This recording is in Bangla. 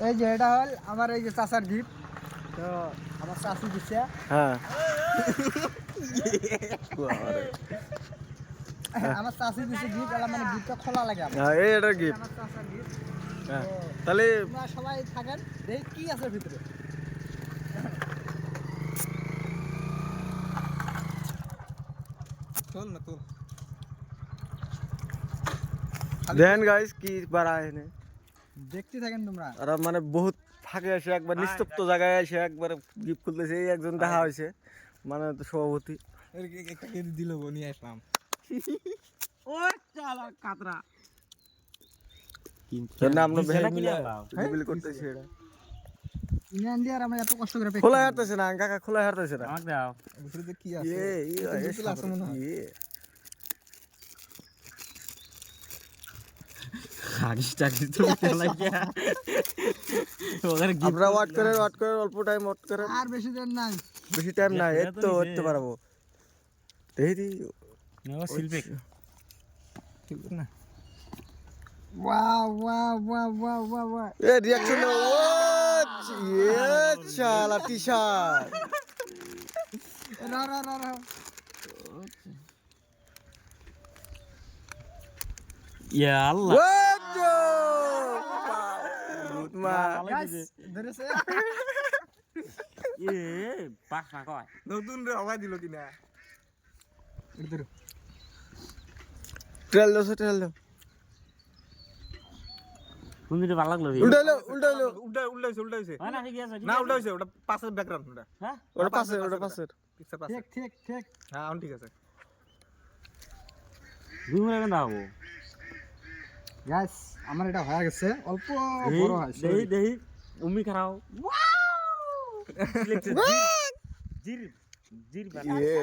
এই যে এটা হল আমার এই যে চাচার গিফট, তো আমার চাচি দিচ্ছে। হ্যাঁ আমার চাচি দিচ্ছে গিফট, এটা মানে গিফটটা খোলা লাগে আমার। হ্যাঁ, এই এটা গিফট। আমার চাচার গিফট। হ্যাঁ, তো তাহলে তোমরা সবাই থাকেন, দেখি কি আছে ভিতরে। চল না তো দেন গাইস কি বাড়ায় এনে দেখতে থাকেন তোমরা। আর মানে বহুত ফাঁকে এসে একবার নিস্তব্ধ জায়গায় এসে একবার গিফট খুলতেছে। এই একজন দেখা হয়েছে, মানে তো সভাপতি। একটা কেজি দিল নিয়ে আসলাম। ও চালা কাতরা তোর নাম না ভাই মিলে রিভিল করতেছে এটা। ইন্ডিয়ান আর আমরা এত কষ্ট করে খোলা হারতেছে না কাকা, খোলা হারতেছে না। আমাকে দাও ভিতরে কি আছে? এই আছে মনে হয়। আমরা ওয়াট করে অল্প টাইম ওয়াট করে, আর বেশি দিন নাই, বেশি টাইম নাই, এই তো উঠতে পারবো। দেখি শিল্পী না। Wow wow wow wow wow wow, এ রিঅ্যাকশন ও ये শালা টি-শার্ট রা রা রা রা। ইয়া আল্লাহ ওজো মা গাইস ধরেছে। এ পাখা কয় নতুন রে হওয়া দিল কিনা ধরো। ট্রেল দাও কোন দিকে ভালো লাগলো উল্টাইছে হয় না ঠিক আছে না উল্টা হইছে, ওটা পাশের ব্যাকগ্রাউন্ড ওটা। হ্যাঁ ওটা পাশে পিকচার পাশে। ঠিক ঠিক ঠিক। হ্যাঁ এখন ঠিক আছে। ঘুরে কেন দাও গাইস আমার এটা হয়ে গেছে, অল্প বড় হয়। দেহি উমি খারাও জির জির ইয়ে